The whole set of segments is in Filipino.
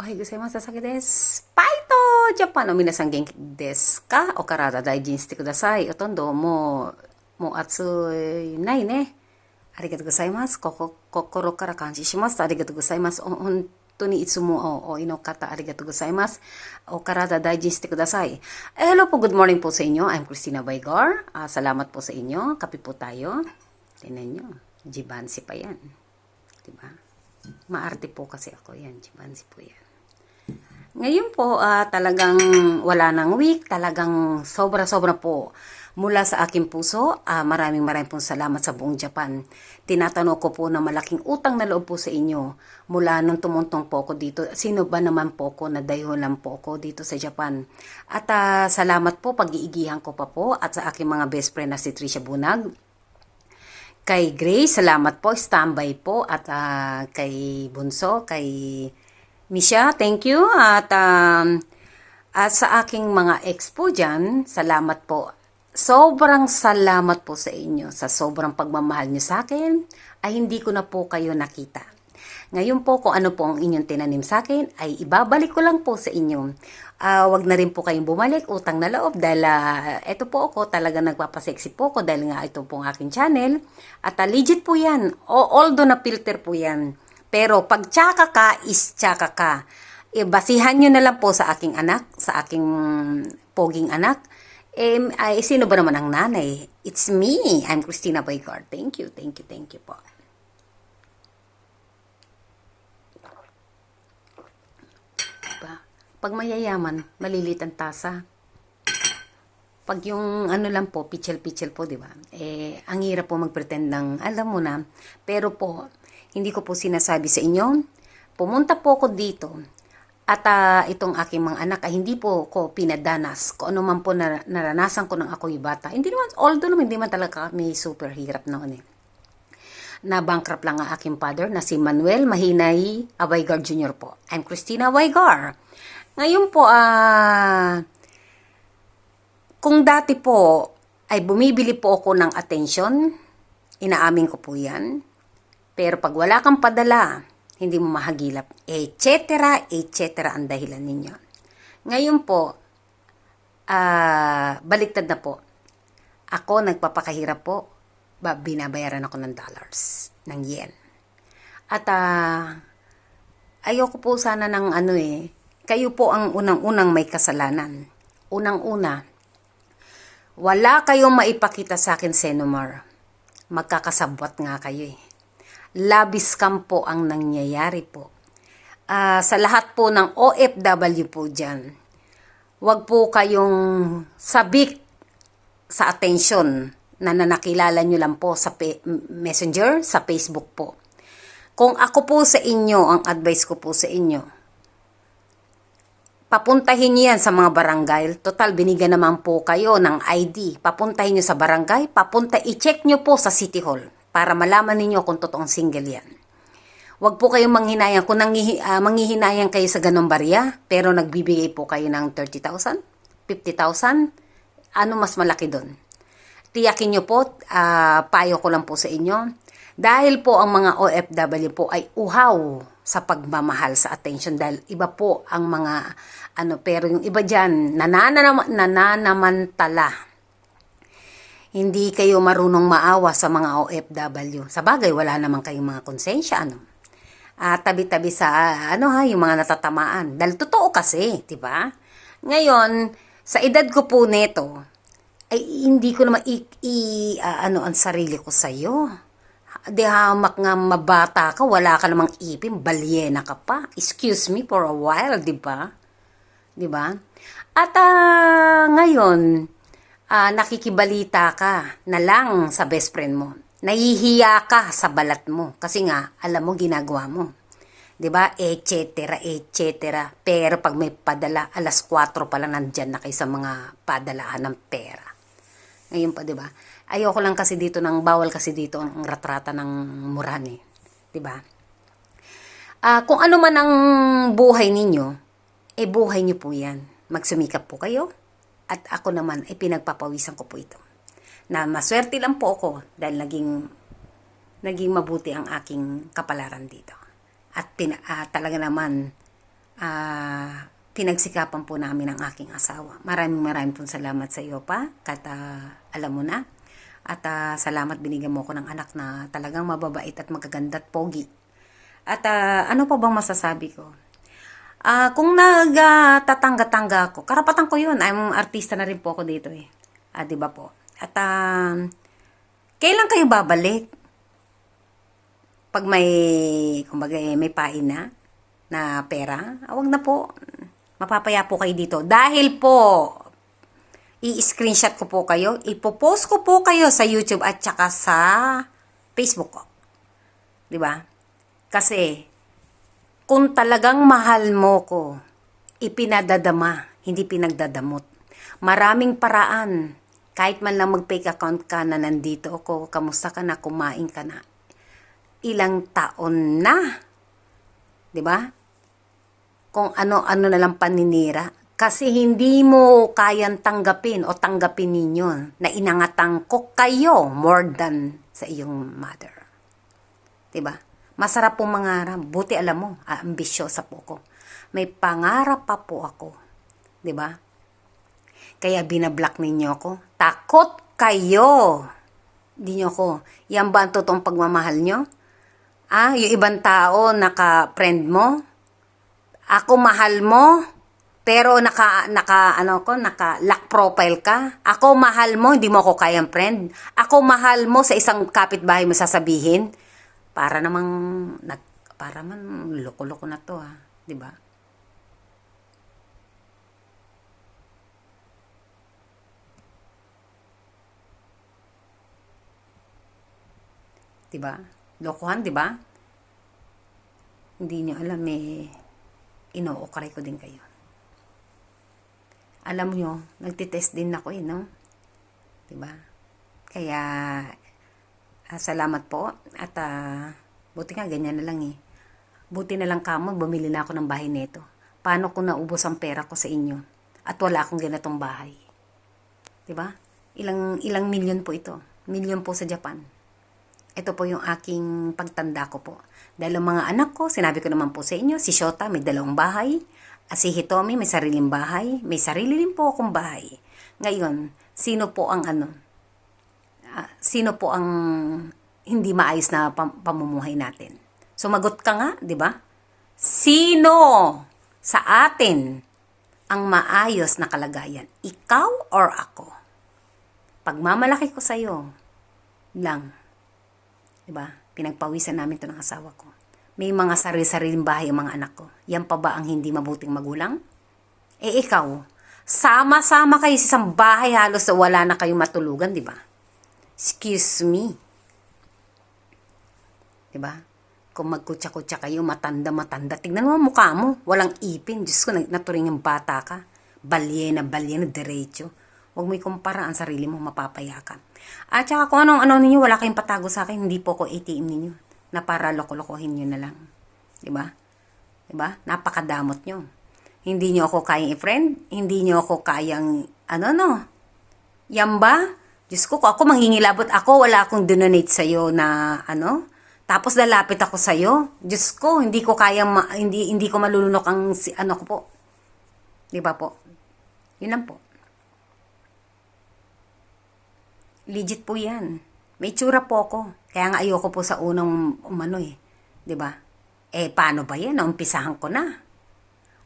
Ohayou gozaimasu, Sasaki desu. Paito! Japan no minasan genki desu ka? O karada daijin shite kudasai. Otondo mo atsui nai ne. Arigatou gozaimasu. Kokoro kara kanji shimasu. Arigatou gozaimasu. Hontou ni itsumo o ino kata arigatou gozaimasu. O karada daijin shite kudasai. Hello po, good morning po sa inyo. I'm Christina Vigar. Salamat po sa inyo. Kape po tayo. Tingnan nyo. Jibansi pa yan. Diba? Maarte po kasi ako yan. Jibansi po yan. Ngayon po, talagang wala ng week, talagang sobra-sobra po mula sa aking puso. Maraming pong salamat sa buong Japan. Tinatanong ko po na malaking utang na loob po sa inyo mula nung tumuntong po ako dito. Sino ba naman po ko na dahilan po ako dito sa Japan? At salamat po, pag-iigihan ko pa po at sa aking mga best friend na si Tricia Bunag. Kay Grace, salamat po, standby po. At kay Bunso, kay Misha, thank you. At sa aking mga ex po dyan, salamat po. Sobrang salamat po sa inyo. Sa sobrang pagmamahal nyo sa akin, ay hindi ko na po kayo nakita. Ngayon po, kung ano po ang inyong tinanim sa akin, ay ibabalik ko lang po sa inyo. Wag na rin po kayong bumalik, utang na loob, dahil ito po ako, talaga nagpapasexy po ako, dahil nga ito po ang aking channel. At legit po yan, although na filter po yan. Pero pag tsaka ka, is tsaka ka. Basihan nyo na lang po sa aking anak, sa aking poging anak. Sino ba naman ang nanay? It's me. I'm Christina Vigar. Thank you po. Diba? Pag mayayaman, malilit ang tasa. Pag yung ano lang po, pichel-pichel po, di ba? Ang hirap po mag-pretend ng, alam mo na. Pero po, hindi ko po sinasabi sa inyo, pumunta po ako dito at itong aking mga anak ay hindi po ko pinadanas kung ano man po naranasan ko ng ako'y bata. Hindi naman, although naman, hindi man talaga kami super hirap noon eh. Na-bankrupt lang ang aking father na si Manuel Mahinay Vigar Jr. po. I'm Christina Vigar. Ngayon po, kung dati po ay bumibili po ako ng attention, inaamin ko po yan. Pero pag wala kang padala, hindi mo mahagilap, etc. ang dahilan ninyo. Ngayon po, baliktad na po. Ako nagpapakahirap po, binabayaran ako ng dollars, ng yen. At ayoko po sana ng kayo po ang unang-unang may kasalanan. Unang-una, wala kayong maipakita sa akin, Senomar. Magkakasabwat nga kayo eh. Labis scam po ang nangyayari po. Sa lahat po ng OFW po dyan, wag po kayong sabik sa attention na nakilala nyo lang po sa Messenger, sa Facebook po. Kung ako po sa inyo, ang advice ko po sa inyo, papuntahin nyo yan sa mga barangay. Total, binigyan naman po kayo ng ID. Papuntahin nyo sa barangay, i-check nyo po sa City Hall para malaman ninyo kung totoong single yan. Huwag po kayong manghinayang. Kung manghihinayang kayo sa ganong barya, pero nagbibigay po kayo ng 30,000, 50,000, ano mas malaki doon? Tiyakin nyo po, payo ko lang po sa inyo, dahil po ang mga OFW po ay uhaw sa pagmamahal sa attention, dahil iba po ang mga, pero yung iba dyan, nananamantala. Hindi kayo marunong maawa sa mga OFW. Sa bagay, wala naman kayong mga konsensya, tabi-tabi sa, yung mga natatamaan. Dahil totoo kasi, di ba? Ngayon, sa edad ko po neto, ay hindi ko naman ang sarili ko sa'yo. Di hamak nga mabata ka, wala ka namang ipin, balyena ka pa. Excuse me for a while, di ba? Di ba? At ngayon, nakikibalita ka na lang sa best friend mo. Nahihiya ka sa balat mo kasi nga alam mo ginagawa mo. 'Di ba? Etc. Pero pag may padala, alas 4 pa lang nandiyan na kayo sa mga padalahan ng pera. Ngayon pa, 'di ba? Ayoko lang kasi dito bawal kasi dito ang ratrata ng murani, 'di ba? Kung ano man ang buhay ninyo, buhay niyo po 'yan. Magsumikap po kayo. At ako naman ay pinagpapawisan ko po ito. Na maswerte lang po ako dahil naging mabuti ang aking kapalaran dito. At talaga naman pinagsikapan po namin ng aking asawa. Maraming pong salamat sa iyo pa, kahit alam mo na. At salamat binigyan mo ko ng anak na talagang mababait at magaganda at pogi. At ano pa bang masasabi ko? Kung nagtatangga-tangga ako, karapatan ko yun. I'm artista na rin po ako dito eh. Di ba po? At kailan kayo babalik? Pag kumbaga may pain na pera, wag na po. Mapapaya po kayo dito. Dahil po, i-screenshot ko po kayo, ipopost ko po kayo sa YouTube at saka sa Facebook ko. Diba? Kasi, kung talagang mahal mo ko, ipinadadama, hindi pinagdadamot. Maraming paraan. Kahit man lang mag-fake account ka na nandito ako, kamusta ka na, kumain ka na. Ilang taon na. Diba? Kung ano-ano na lang paninira. Kasi hindi mo kayang tanggapin o tanggapin ninyo na inangatan ko kayo more than sa iyong mother. Diba? Masarap pong mangarap. Buti alam mo, ambisyosa po ko. May pangarap pa po ako. Diba? Kaya binablock ninyo ako. Takot kayo. Hindi nyo ako. Yan ba ang totoong pagmamahal nyo? Yung ibang tao, naka-friend mo? Ako mahal mo? Pero naka-lock profile ka. Ako mahal mo, hindi mo ako kayang friend. Ako mahal mo sa isang kapitbahay mo sasabihin. Para man loko-loko na to, 'di ba? Diba? Lokohan, 'di ba? Hindi niyo alam ino-okray ko din kayo. Alam nyo, nagtitest din ako no? Diba? Kaya, salamat po. At, buti nga, ganyan na lang Buti na lang kamo, bumili na ako ng bahay nito. Paano kung naubos ang pera ko sa inyo? At wala akong ganitong bahay. Diba? Ilang milyon po ito. Milyon po sa Japan. Ito po yung aking pagtanda ko po. Dahil ang mga anak ko, sinabi ko naman po sa inyo, si Shota may 2 bahay. Si Hitomi may sariling bahay. May sarili rin po akong bahay. Ngayon, sino po ang hindi maayos na pamumuhay natin? Sumagot ka nga, di ba? Sino sa atin ang maayos na kalagayan? Ikaw or ako? Pagmamalaki ko sa'yo lang. Di ba? Pinagpawisan namin to ng asawa ko. May mga sarili-sariling bahay ang mga anak ko. Yan pa ba ang hindi mabuting magulang? Ikaw, sama-sama kayo sa isang bahay halos wala na kayong matulugan, di ba? Excuse me. Di ba? Kung magkutsa-kutsa kayo, matanda-matanda, tignan mo ang mukha mo. Walang ipin. Diyos ko, naturing yung bata ka. Balye na diretso. Huwag mo ikumpara ang sarili mo, mapapaya ka. At saka kung anong ninyo, wala kayong patago sa akin, hindi po ko ATM ninyo. Na para loko-lokohin nyo na lang. Diba? Diba? Napakadamot nyo. Hindi nyo ako kayang i-friend. Hindi nyo ako kayang, Yan ba? Diyos ko, ako manghingilabot ako, wala akong donate sa'yo na, tapos lalapit ako sa'yo. Diyos ko, hindi ko kayang, hindi ko malulunok ang, ko po. Diba po? Yun lang po. Legit po yan. May tsura po ako. Kaya nga ayoko po sa unang Diba? Paano ba yan? Naumpisahan ko na.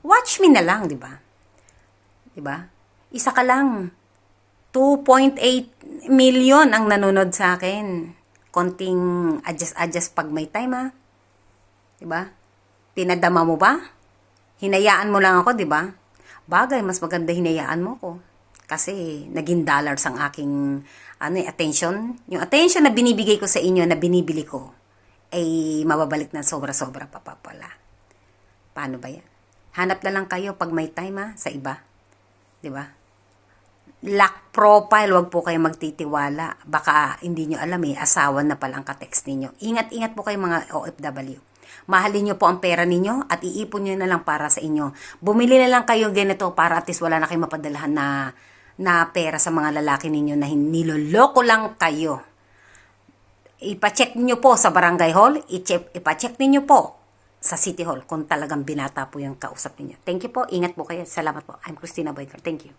Watch me na lang, diba? Diba? Isa ka lang. 2.8 million ang nanonood sa akin. Konting adjust pag may time, Diba? Pinadama mo ba? Hinayaan mo lang ako, diba? Bagay, mas maganda hinayaan mo ko. Kasi naging dollars ang aking attention. Yung attention na binibigay ko sa inyo, na binibili ko, ay mababalik na sobra-sobra pa pala. Paano ba yan? Hanap na lang kayo pag may time sa iba. Diba? Lock profile, wag po kayo magtitiwala. Baka hindi nyo alam asawa na pala ang katext ninyo. Ingat-ingat po kayo mga OFW. Mahalin nyo po ang pera ninyo at iipon nyo na lang para sa inyo. Bumili na lang kayo ganito para at least wala na kayong mapadalahan na pera sa mga lalaki ninyo na niloloko lang kayo. Ipacheck niyo po sa barangay hall, ipacheck niyo po sa City Hall kung talagang binata po yung kausap ninyo. Thank you po. Ingat po kayo. Salamat po. I'm Christina Boydor. Thank you.